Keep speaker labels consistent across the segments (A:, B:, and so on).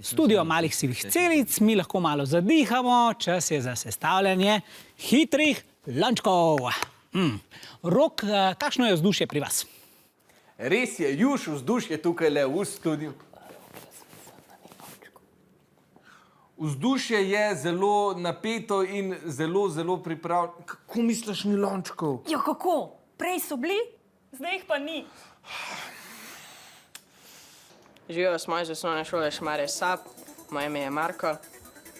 A: Studio malih sivih celic, mi lahko malo zadihamo, čas je za sestavljanje hitrih lončkov. Rok, kakšno je vzdušje pri vas?
B: Res je, Juš, vzdušje tukaj le v studiu. Vzdušje je zelo napeto in zelo pripravljeno. Kako misliš, ni lončkov?
C: Jo, kako? Prej so bili, zdaj jih pa ni.
D: Živijo smo iz osnovne šole Šmarje Sap, moje ime je Marko.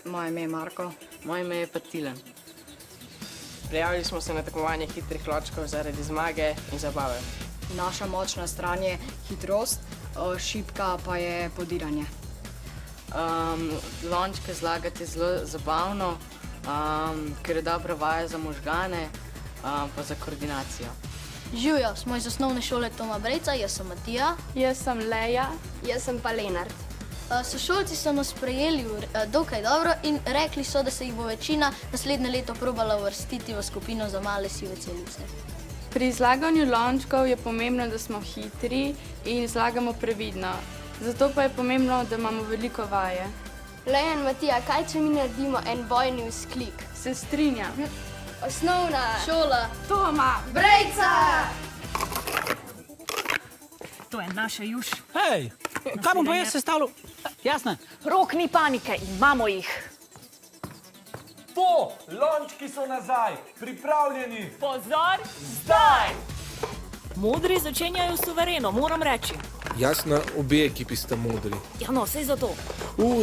E: Moje ime je Marko.
D: Moje ime je pa Tilen. Prijavili smo se na tekmovanje hitrih lončkov zaradi zmage in zabave.
E: Naša močna stran je hitrost, šibka pa je podiranje.
D: Lončke zlagati je zelo zabavno, ker je dobra vaja za možgane, pa za koordinacijo.
F: Živijo, smo iz osnovne šole Toma Brejca, jaz sem Matija.
G: Jaz sem Leja.
H: Jaz sem pa Lenart.
F: Sošolci so nas sprejeli dokaj dobro in rekli so, da se jih bo večina naslednje leto probala uvrstiti v skupino za male sive celice.
G: Pri zlaganju lončkov je pomembno, da smo hitri in zlagamo previdno. Zato pa je pomembno, da imamo veliko vaje.
H: Leja in Matija, kaj če mi naredimo en bojni vzklik?
G: Se strinjam.
H: Osnovna
F: Šola
G: Toma
H: Brejca!
C: To je naša Juš.
A: Hej, kaj bom pa jaz sestavljal? Jasne.
C: Rok, ni panike, imamo jih.
B: To, lončki so nazaj, pripravljeni.
C: Pozor, zdaj! Modri začenjajo suvereno, moram reči.
I: Jasno, obe ekipi sta modri.
C: Ja, no, sej za to.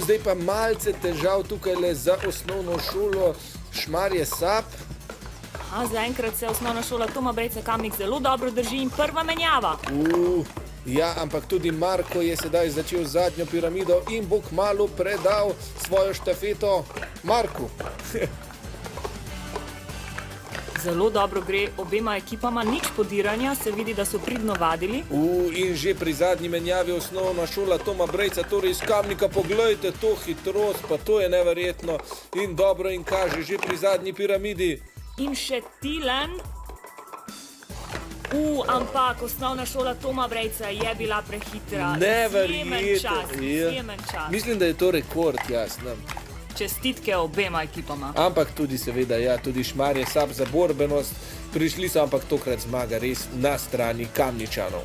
I: Zdaj pa malce težav tukaj le za osnovno šolo Šmarje Sap.
C: Zaenkrat se osnovna šola Toma Brejca Kamnik zelo dobro drži in prva menjava.
I: Ja, ampak tudi Marko je sedaj začel zadnjo piramido in bo kmalu predal svojo štafeto Marku.
C: Zelo dobro gre obema ekipama, nič podiranja, se vidi, da so pridno vadili.
I: In že pri zadnji menjavi osnovna šola Toma Brejca, torej iz Kamnika, poglejte to hitrost, pa to je neverjetno in dobro in kaže že pri zadnji piramidi.
C: In še Tilen. Ampak osnovna šola Toma Brejca je bila prehitra. Izjemen čas.
I: Mislim, da je to rekord, jasno.
C: Čestitke obema ekipama.
I: Ampak tudi seveda, ja, tudi Šmarje Sap za borbenost. Prišli so, ampak tokrat zmaga res na strani Kamničanov.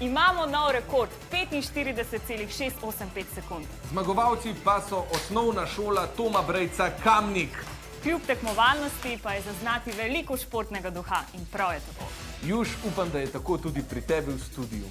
C: Imamo nov rekord, 45,685 sekund.
B: Zmagovalci pa so osnovna šola Toma Brejca Kamnik.
C: Kljub tekmovalnosti pa je zaznati veliko športnega duha in prav je tako.
B: Juš, upam, da je tako tudi pri tebi v studiu.